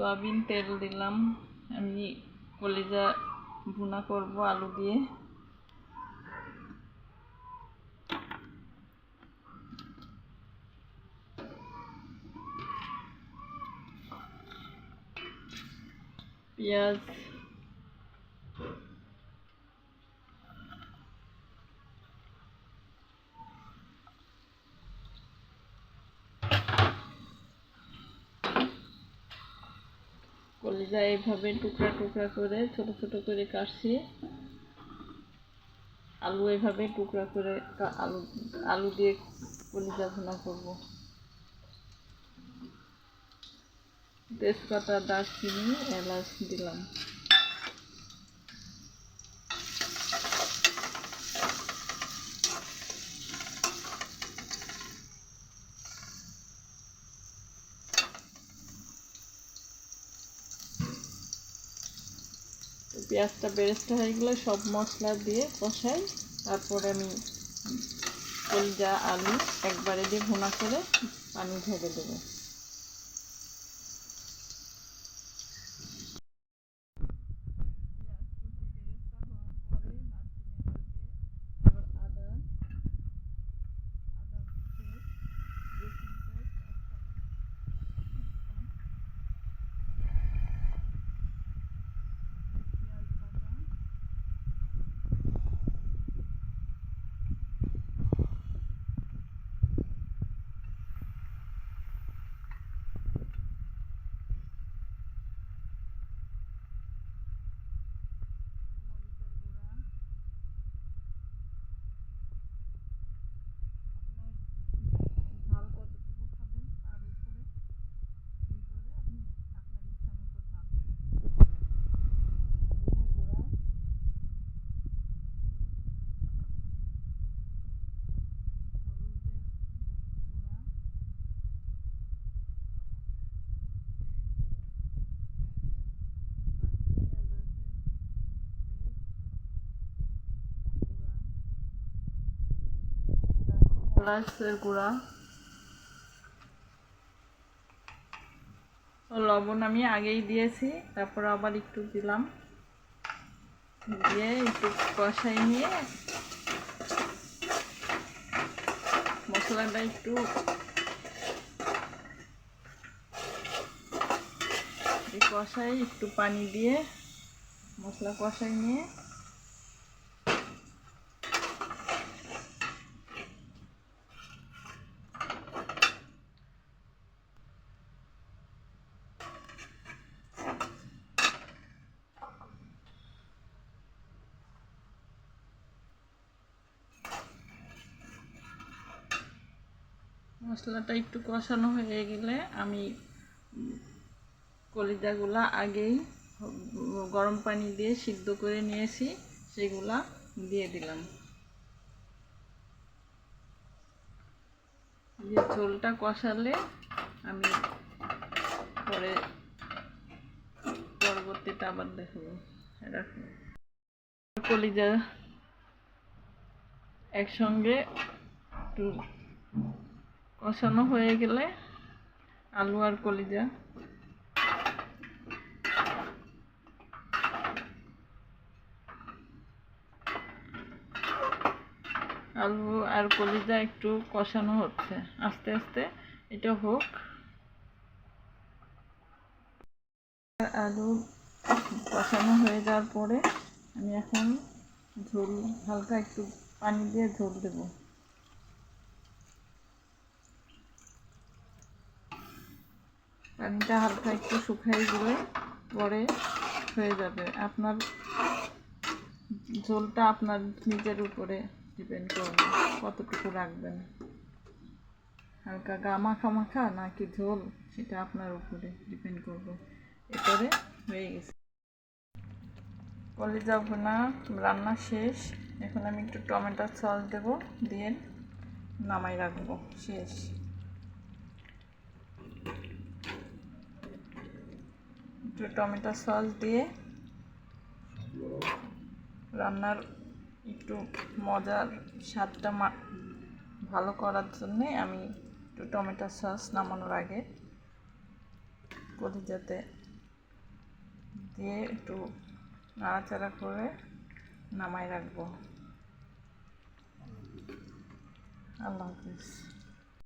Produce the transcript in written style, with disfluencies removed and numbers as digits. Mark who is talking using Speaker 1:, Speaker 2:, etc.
Speaker 1: Soybean তেল দিলাম। আমি কলিজা ভুনা করব আলু দিয়ে। পেঁয়াজ, কলিজা এইভাবে টুকরা টুকরা করে ছোট ছোট করে কাটছি। আলু এইভাবে টুকরা করে আলু দিয়ে কলিজা ভুনা করব। তেজপাতা, দারচিনি, এলাচ দিলাম। পেঁয়াজটা বেরেস্তা হয়ে গেলে সব মশলা দিয়ে কষাই, তারপরে আমি কলিজা আলু একবারে দিয়ে ভুনা করে পানি ঢেলে দেবো। এলাচের গুঁড়া, লবণ আমি আগেই দিয়েছি, তারপর আবার একটু দিলাম। দিয়ে একটু কষাই নিয়ে মশলাটা একটু কষাই, একটু পানি দিয়ে মশলা কষাই নিয়ে মশলাটা একটু কষানো হয়ে গেলে আমি কলিজাগুলা আগেই গরম পানি দিয়ে সিদ্ধ করে নিয়েছি, সেগুলা দিয়ে দিলাম। দিয়ে ঝোলটা কষালে আমি পরবর্তীটা আবার দেখাবো। কলিজা একসঙ্গে একটু কষানো হয়ে গেলে আলু আর কলিজা একটু কষানো হচ্ছে, আস্তে আস্তে এটা হোক। আলু কষানো হয়ে যাওয়ার পরে আমি এখন ঝোল হালকা একটু পানি দিয়ে ঝোল দেব। পানিটা হালকা একটু শুকিয়ে গেলে পরে হয়ে যাবে। আপনার ঝোলটা আপনার নিজের উপরে ডিপেন্ড করবে কতটুকু রাখবেন, হালকা মাখা মাখা নাকি ঝোল, সেটা আপনার উপরে ডিপেন্ড করবে। এরপরে হয়ে গেছে কলিজা ভুনা রান্না শেষ। এখন আমি একটু টমেটো সস দেব, দিয়ে নামাই রাখবো। শেষ। একটু টমেটো সস দিয়ে রান্নার একটু মজার স্বাদটা ভালো করার জন্যে আমি একটু টমেটো সস নামানোর আগে কলিজাতে দিয়ে একটু নাড়াচাড়া করে নামাই রাখবো। আল্লাহ হাফিজ।